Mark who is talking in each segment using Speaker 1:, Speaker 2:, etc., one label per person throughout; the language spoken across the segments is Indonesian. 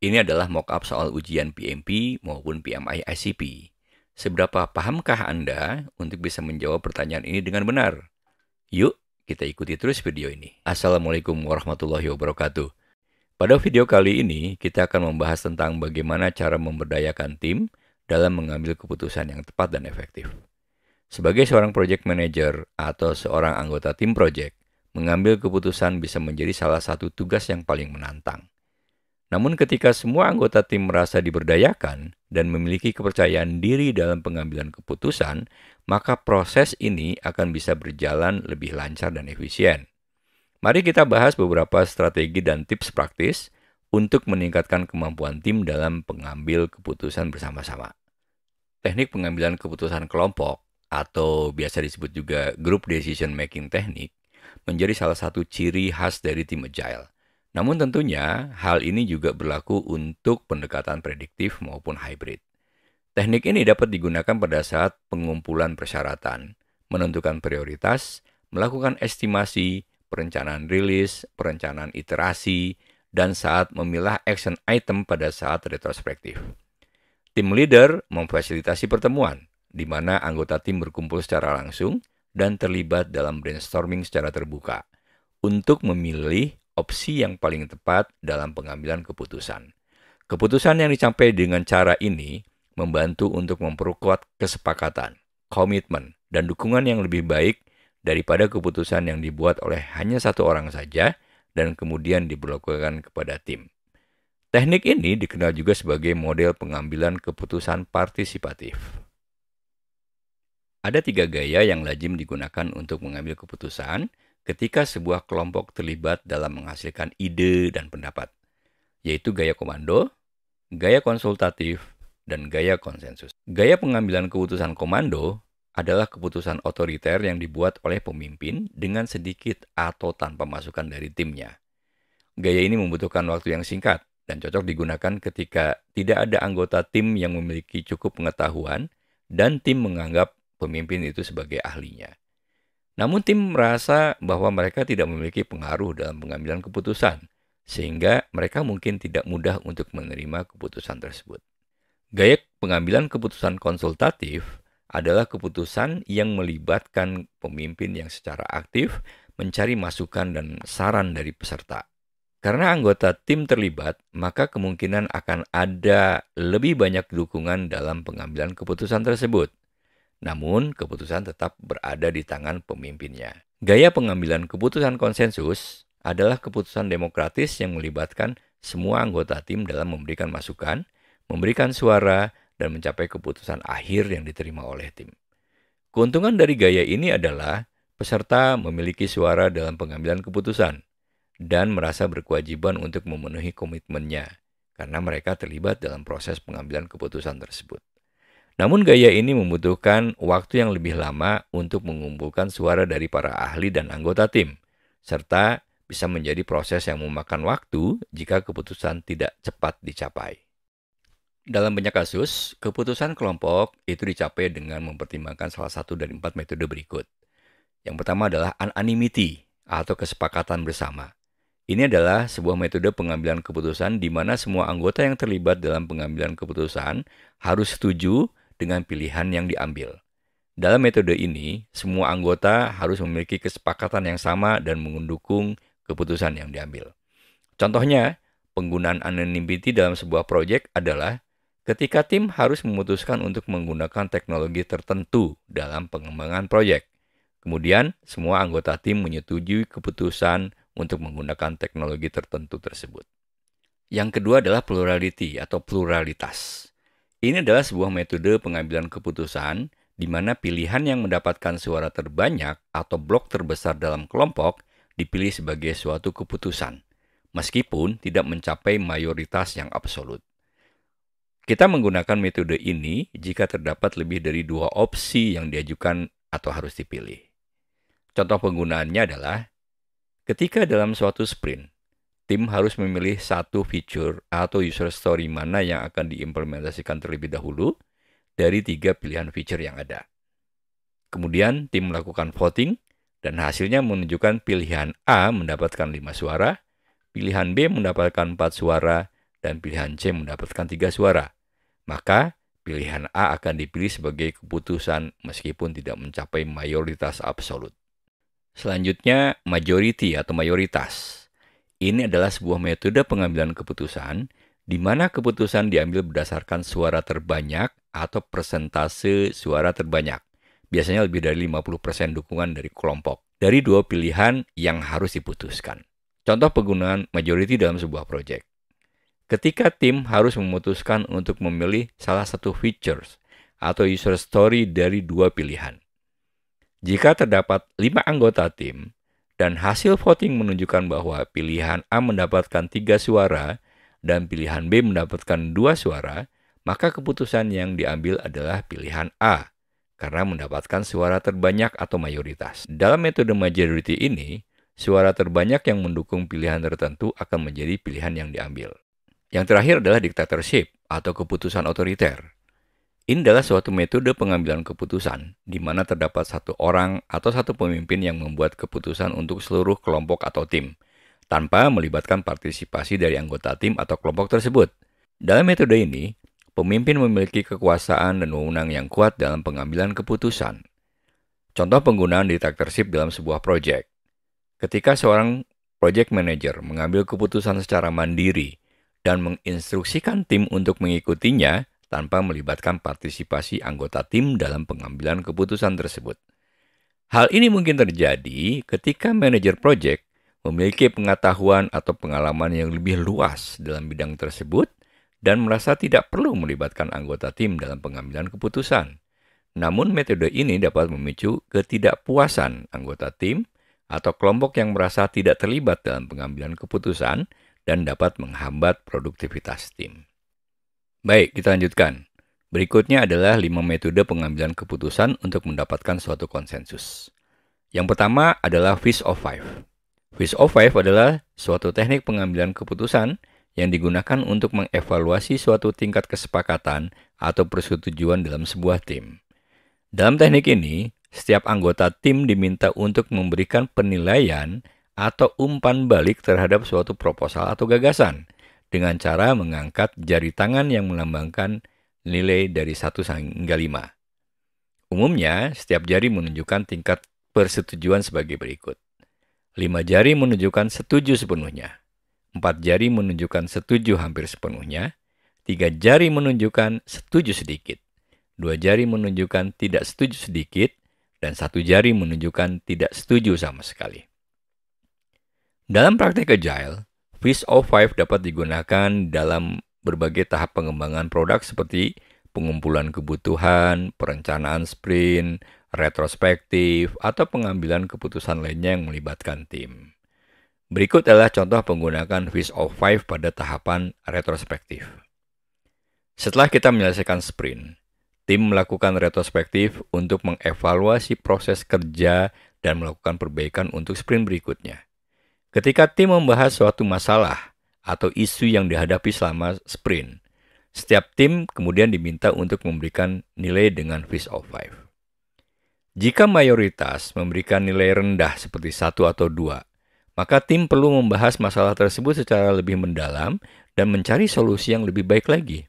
Speaker 1: Ini adalah mockup soal ujian PMP maupun PMI ICP. Seberapa pahamkah Anda untuk bisa menjawab pertanyaan ini dengan benar? Yuk, kita ikuti terus video ini. Assalamualaikum warahmatullahi wabarakatuh. Pada video kali ini, kita akan membahas tentang bagaimana cara memberdayakan tim dalam mengambil keputusan yang tepat dan efektif. Sebagai seorang project manager atau seorang anggota tim project, mengambil keputusan bisa menjadi salah satu tugas yang paling menantang. Namun ketika semua anggota tim merasa diberdayakan dan memiliki kepercayaan diri dalam pengambilan keputusan, maka proses ini akan bisa berjalan lebih lancar dan efisien. Mari kita bahas beberapa strategi dan tips praktis untuk meningkatkan kemampuan tim dalam pengambil keputusan bersama-sama. Teknik pengambilan keputusan kelompok atau biasa disebut juga group decision making technique menjadi salah satu ciri khas dari tim agile. Namun tentunya hal ini juga berlaku untuk pendekatan prediktif maupun hybrid. Teknik ini dapat digunakan pada saat pengumpulan persyaratan, menentukan prioritas, melakukan estimasi, perencanaan rilis, perencanaan iterasi, dan saat memilah action item pada saat retrospektif. Tim leader memfasilitasi pertemuan, di mana anggota tim berkumpul secara langsung dan terlibat dalam brainstorming secara terbuka untuk memilih opsi yang paling tepat dalam pengambilan keputusan. Keputusan yang dicapai dengan cara ini membantu untuk memperkuat kesepakatan, komitmen, dan dukungan yang lebih baik daripada keputusan yang dibuat oleh hanya satu orang saja dan kemudian diberlakukan kepada tim. Teknik ini dikenal juga sebagai model pengambilan keputusan partisipatif. Ada 3 gaya yang lazim digunakan untuk mengambil keputusan ketika sebuah kelompok terlibat dalam menghasilkan ide dan pendapat, yaitu gaya komando, gaya konsultatif, dan gaya konsensus. Gaya pengambilan keputusan komando adalah keputusan otoriter yang dibuat oleh pemimpin dengan sedikit atau tanpa masukan dari timnya. Gaya ini membutuhkan waktu yang singkat dan cocok digunakan ketika tidak ada anggota tim yang memiliki cukup pengetahuan dan tim menganggap pemimpin itu sebagai ahlinya. Namun tim merasa bahwa mereka tidak memiliki pengaruh dalam pengambilan keputusan, sehingga mereka mungkin tidak mudah untuk menerima keputusan tersebut. Gaya pengambilan keputusan konsultatif adalah keputusan yang melibatkan pemimpin yang secara aktif mencari masukan dan saran dari peserta. Karena anggota tim terlibat, maka kemungkinan akan ada lebih banyak dukungan dalam pengambilan keputusan tersebut. Namun, keputusan tetap berada di tangan pemimpinnya. Gaya pengambilan keputusan konsensus adalah keputusan demokratis yang melibatkan semua anggota tim dalam memberikan masukan, memberikan suara, dan mencapai keputusan akhir yang diterima oleh tim. Keuntungan dari gaya ini adalah peserta memiliki suara dalam pengambilan keputusan dan merasa berkewajiban untuk memenuhi komitmennya karena mereka terlibat dalam proses pengambilan keputusan tersebut. Namun gaya ini membutuhkan waktu yang lebih lama untuk mengumpulkan suara dari para ahli dan anggota tim, serta bisa menjadi proses yang memakan waktu jika keputusan tidak cepat dicapai. Dalam banyak kasus, keputusan kelompok itu dicapai dengan mempertimbangkan salah satu dari 4 metode berikut. Yang pertama adalah unanimity atau kesepakatan bersama. Ini adalah sebuah metode pengambilan keputusan di mana semua anggota yang terlibat dalam pengambilan keputusan harus setuju dengan pilihan yang diambil. Dalam metode ini, semua anggota harus memiliki kesepakatan yang sama dan mendukung keputusan yang diambil. Contohnya, penggunaan anonymity dalam sebuah proyek adalah ketika tim harus memutuskan untuk menggunakan teknologi tertentu dalam pengembangan proyek. Kemudian, semua anggota tim menyetujui keputusan untuk menggunakan teknologi tertentu tersebut. Yang kedua adalah plurality atau pluralitas. Ini adalah sebuah metode pengambilan keputusan di mana pilihan yang mendapatkan suara terbanyak atau blok terbesar dalam kelompok dipilih sebagai suatu keputusan, meskipun tidak mencapai mayoritas yang absolut. Kita menggunakan metode ini jika terdapat lebih dari 2 opsi yang diajukan atau harus dipilih. Contoh penggunaannya adalah ketika dalam suatu sprint, tim harus memilih satu feature atau user story mana yang akan diimplementasikan terlebih dahulu dari 3 pilihan feature yang ada. Kemudian tim melakukan voting dan hasilnya menunjukkan pilihan A mendapatkan 5 suara, pilihan B mendapatkan 4 suara, dan pilihan C mendapatkan 3 suara. Maka pilihan A akan dipilih sebagai keputusan meskipun tidak mencapai mayoritas absolut. Selanjutnya, majority atau mayoritas. Ini adalah sebuah metode pengambilan keputusan di mana keputusan diambil berdasarkan suara terbanyak atau persentase suara terbanyak. Biasanya lebih dari 50% dukungan dari kelompok dari dua pilihan yang harus diputuskan. Contoh penggunaan majority dalam sebuah proyek. Ketika tim harus memutuskan untuk memilih salah satu features atau user story dari dua pilihan. Jika terdapat 5 anggota tim, dan hasil voting menunjukkan bahwa pilihan A mendapatkan 3 suara dan pilihan B mendapatkan 2 suara, maka keputusan yang diambil adalah pilihan A, karena mendapatkan suara terbanyak atau mayoritas. Dalam metode majority ini, suara terbanyak yang mendukung pilihan tertentu akan menjadi pilihan yang diambil. Yang terakhir adalah dictatorship atau keputusan otoriter. Ini adalah suatu metode pengambilan keputusan, di mana terdapat satu orang atau satu pemimpin yang membuat keputusan untuk seluruh kelompok atau tim, tanpa melibatkan partisipasi dari anggota tim atau kelompok tersebut. Dalam metode ini, pemimpin memiliki kekuasaan dan wewenang yang kuat dalam pengambilan keputusan. Contoh penggunaan dictatorship dalam sebuah proyek. Ketika seorang project manager mengambil keputusan secara mandiri dan menginstruksikan tim untuk mengikutinya, tanpa melibatkan partisipasi anggota tim dalam pengambilan keputusan tersebut. Hal ini mungkin terjadi ketika manajer proyek memiliki pengetahuan atau pengalaman yang lebih luas dalam bidang tersebut dan merasa tidak perlu melibatkan anggota tim dalam pengambilan keputusan. Namun metode ini dapat memicu ketidakpuasan anggota tim atau kelompok yang merasa tidak terlibat dalam pengambilan keputusan dan dapat menghambat produktivitas tim. Baik, kita lanjutkan. Berikutnya adalah 5 metode pengambilan keputusan untuk mendapatkan suatu konsensus. Yang pertama adalah Fish of Five. Fish of Five adalah suatu teknik pengambilan keputusan yang digunakan untuk mengevaluasi suatu tingkat kesepakatan atau persetujuan dalam sebuah tim. Dalam teknik ini, setiap anggota tim diminta untuk memberikan penilaian atau umpan balik terhadap suatu proposal atau gagasan, dengan cara mengangkat jari tangan yang melambangkan nilai dari 1 hingga 5. Umumnya, setiap jari menunjukkan tingkat persetujuan sebagai berikut. 5 jari menunjukkan setuju sepenuhnya. 4 jari menunjukkan setuju hampir sepenuhnya. 3 jari menunjukkan setuju sedikit. 2 jari menunjukkan tidak setuju sedikit. Dan 1 jari menunjukkan tidak setuju sama sekali. Dalam praktek Agile, Fish of Five dapat digunakan dalam berbagai tahap pengembangan produk seperti pengumpulan kebutuhan, perencanaan sprint, retrospektif, atau pengambilan keputusan lainnya yang melibatkan tim. Berikut adalah contoh penggunaan Fish of Five pada tahapan retrospektif. Setelah kita menyelesaikan sprint, tim melakukan retrospektif untuk mengevaluasi proses kerja dan melakukan perbaikan untuk sprint berikutnya. Ketika tim membahas suatu masalah atau isu yang dihadapi selama sprint, setiap tim kemudian diminta untuk memberikan nilai dengan Fish of Five. Jika mayoritas memberikan nilai rendah seperti 1 atau 2, maka tim perlu membahas masalah tersebut secara lebih mendalam dan mencari solusi yang lebih baik lagi.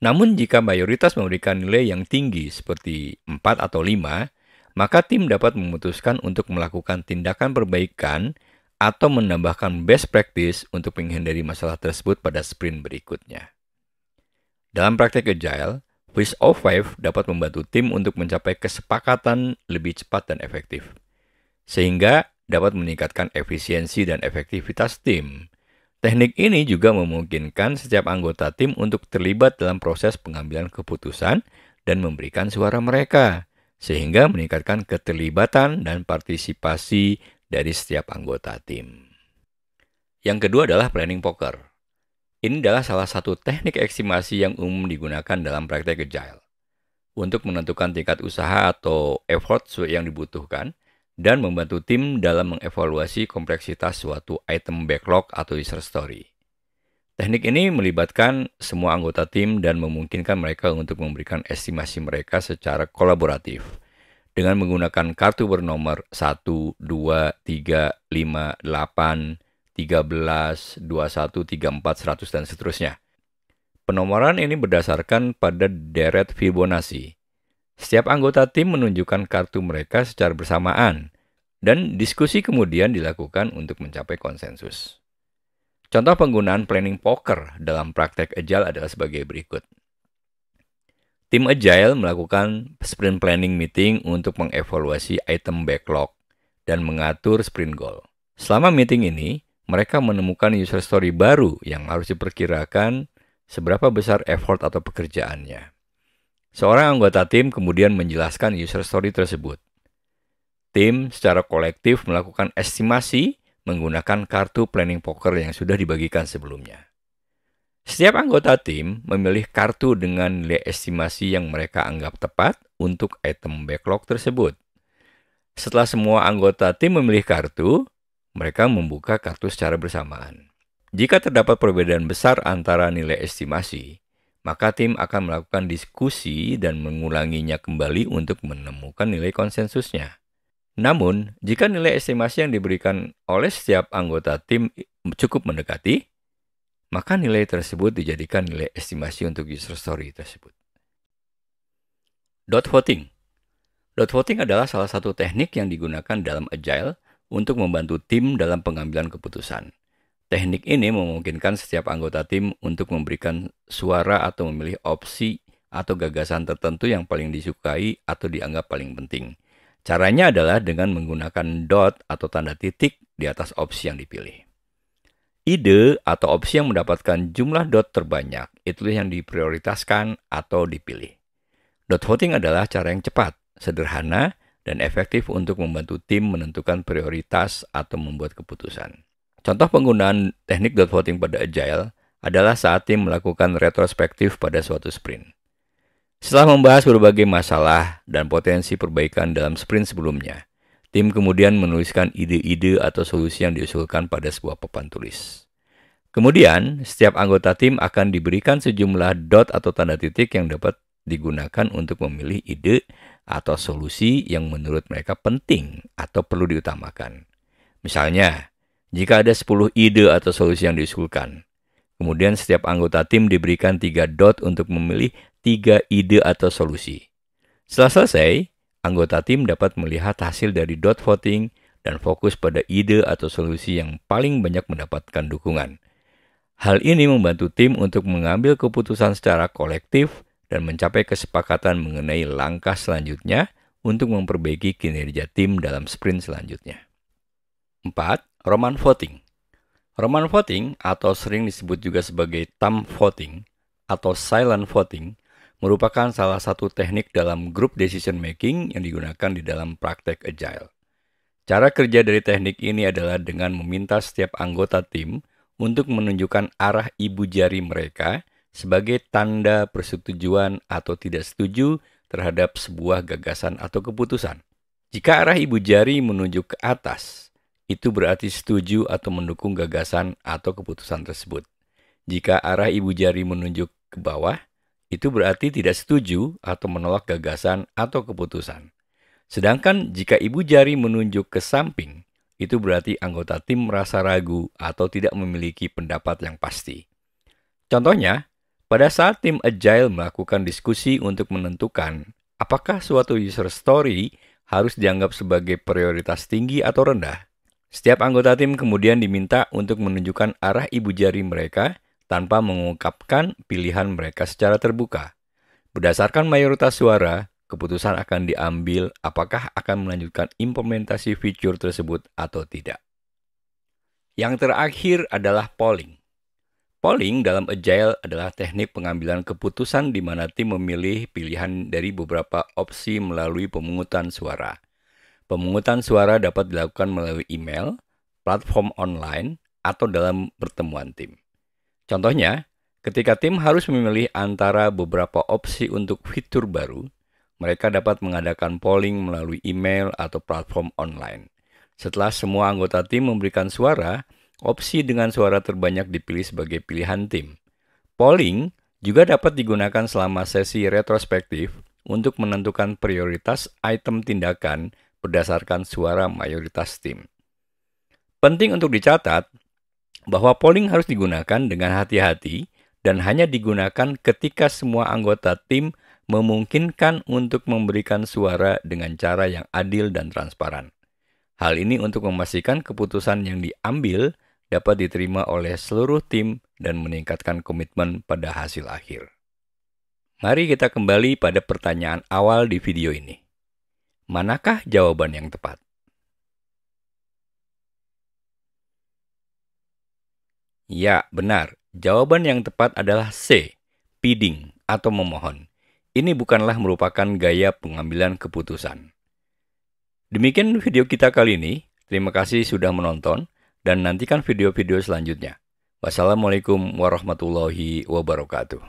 Speaker 1: Namun jika mayoritas memberikan nilai yang tinggi seperti 4 atau 5, maka tim dapat memutuskan untuk melakukan tindakan perbaikan atau menambahkan best practice untuk menghindari masalah tersebut pada sprint berikutnya. Dalam praktek Agile, Fish of Five dapat membantu tim untuk mencapai kesepakatan lebih cepat dan efektif, sehingga dapat meningkatkan efisiensi dan efektivitas tim. Teknik ini juga memungkinkan setiap anggota tim untuk terlibat dalam proses pengambilan keputusan dan memberikan suara mereka, sehingga meningkatkan keterlibatan dan partisipasi dari setiap anggota tim. Yang kedua adalah planning poker. Ini adalah salah satu teknik estimasi yang umum digunakan dalam praktek Agile untuk menentukan tingkat usaha atau effort yang dibutuhkan dan membantu tim dalam mengevaluasi kompleksitas suatu item backlog atau user story. Teknik ini melibatkan semua anggota tim dan memungkinkan mereka untuk memberikan estimasi mereka secara kolaboratif dengan menggunakan kartu bernomor 1, 2, 3, 5, 8, 13, 21, 34, 100, dan seterusnya. Penomoran ini berdasarkan pada deret Fibonacci. Setiap anggota tim menunjukkan kartu mereka secara bersamaan, dan diskusi kemudian dilakukan untuk mencapai konsensus. Contoh penggunaan planning poker dalam praktek Agile adalah sebagai berikut. Tim Agile melakukan sprint planning meeting untuk mengevaluasi item backlog dan mengatur sprint goal. Selama meeting ini, mereka menemukan user story baru yang harus diperkirakan seberapa besar effort atau pekerjaannya. Seorang anggota tim kemudian menjelaskan user story tersebut. Tim secara kolektif melakukan estimasi menggunakan kartu planning poker yang sudah dibagikan sebelumnya. Setiap anggota tim memilih kartu dengan nilai estimasi yang mereka anggap tepat untuk item backlog tersebut. Setelah semua anggota tim memilih kartu, mereka membuka kartu secara bersamaan. Jika terdapat perbedaan besar antara nilai estimasi, maka tim akan melakukan diskusi dan mengulanginya kembali untuk menemukan nilai konsensusnya. Namun, jika nilai estimasi yang diberikan oleh setiap anggota tim cukup mendekati, maka nilai tersebut dijadikan nilai estimasi untuk user story tersebut. Dot voting. Dot voting adalah salah satu teknik yang digunakan dalam Agile untuk membantu tim dalam pengambilan keputusan. Teknik ini memungkinkan setiap anggota tim untuk memberikan suara atau memilih opsi atau gagasan tertentu yang paling disukai atau dianggap paling penting. Caranya adalah dengan menggunakan dot atau tanda titik di atas opsi yang dipilih. Ide atau opsi yang mendapatkan jumlah dot terbanyak itulah yang diprioritaskan atau dipilih. Dot voting adalah cara yang cepat, sederhana, dan efektif untuk membantu tim menentukan prioritas atau membuat keputusan. Contoh penggunaan teknik dot voting pada Agile adalah saat tim melakukan retrospektif pada suatu sprint. Setelah membahas berbagai masalah dan potensi perbaikan dalam sprint sebelumnya, tim kemudian menuliskan ide-ide atau solusi yang diusulkan pada sebuah papan tulis. Kemudian, setiap anggota tim akan diberikan sejumlah dot atau tanda titik yang dapat digunakan untuk memilih ide atau solusi yang menurut mereka penting atau perlu diutamakan. Misalnya, jika ada 10 ide atau solusi yang diusulkan, kemudian setiap anggota tim diberikan 3 dot untuk memilih 3 ide atau solusi. Setelah selesai, anggota tim dapat melihat hasil dari dot voting dan fokus pada ide atau solusi yang paling banyak mendapatkan dukungan. Hal ini membantu tim untuk mengambil keputusan secara kolektif dan mencapai kesepakatan mengenai langkah selanjutnya untuk memperbaiki kinerja tim dalam sprint selanjutnya. 4. Roman voting. Roman voting atau sering disebut juga sebagai thumb voting atau silent voting merupakan salah satu teknik dalam group decision making yang digunakan di dalam praktek Agile. Cara kerja dari teknik ini adalah dengan meminta setiap anggota tim untuk menunjukkan arah ibu jari mereka sebagai tanda persetujuan atau tidak setuju terhadap sebuah gagasan atau keputusan. Jika arah ibu jari menunjuk ke atas, itu berarti setuju atau mendukung gagasan atau keputusan tersebut. Jika arah ibu jari menunjuk ke bawah, itu berarti tidak setuju atau menolak gagasan atau keputusan. Sedangkan jika ibu jari menunjuk ke samping, itu berarti anggota tim merasa ragu atau tidak memiliki pendapat yang pasti. Contohnya, pada saat tim Agile melakukan diskusi untuk menentukan apakah suatu user story harus dianggap sebagai prioritas tinggi atau rendah, setiap anggota tim kemudian diminta untuk menunjukkan arah ibu jari mereka tanpa mengungkapkan pilihan mereka secara terbuka. Berdasarkan mayoritas suara, keputusan akan diambil apakah akan melanjutkan implementasi fitur tersebut atau tidak. Yang terakhir adalah polling. Polling dalam Agile adalah teknik pengambilan keputusan di mana tim memilih pilihan dari beberapa opsi melalui pemungutan suara. Pemungutan suara dapat dilakukan melalui email, platform online, atau dalam pertemuan tim. Contohnya, ketika tim harus memilih antara beberapa opsi untuk fitur baru, mereka dapat mengadakan polling melalui email atau platform online. Setelah semua anggota tim memberikan suara, opsi dengan suara terbanyak dipilih sebagai pilihan tim. Polling juga dapat digunakan selama sesi retrospektif untuk menentukan prioritas item tindakan berdasarkan suara mayoritas tim. Penting untuk dicatat, bahwa polling harus digunakan dengan hati-hati dan hanya digunakan ketika semua anggota tim memungkinkan untuk memberikan suara dengan cara yang adil dan transparan. Hal ini untuk memastikan keputusan yang diambil dapat diterima oleh seluruh tim dan meningkatkan komitmen pada hasil akhir. Mari kita kembali pada pertanyaan awal di video ini. Manakah jawaban yang tepat? Ya, benar. Jawaban yang tepat adalah C, pleading atau memohon. Ini bukanlah merupakan gaya pengambilan keputusan. Demikian video kita kali ini. Terima kasih sudah menonton dan nantikan video-video selanjutnya. Wassalamualaikum warahmatullahi wabarakatuh.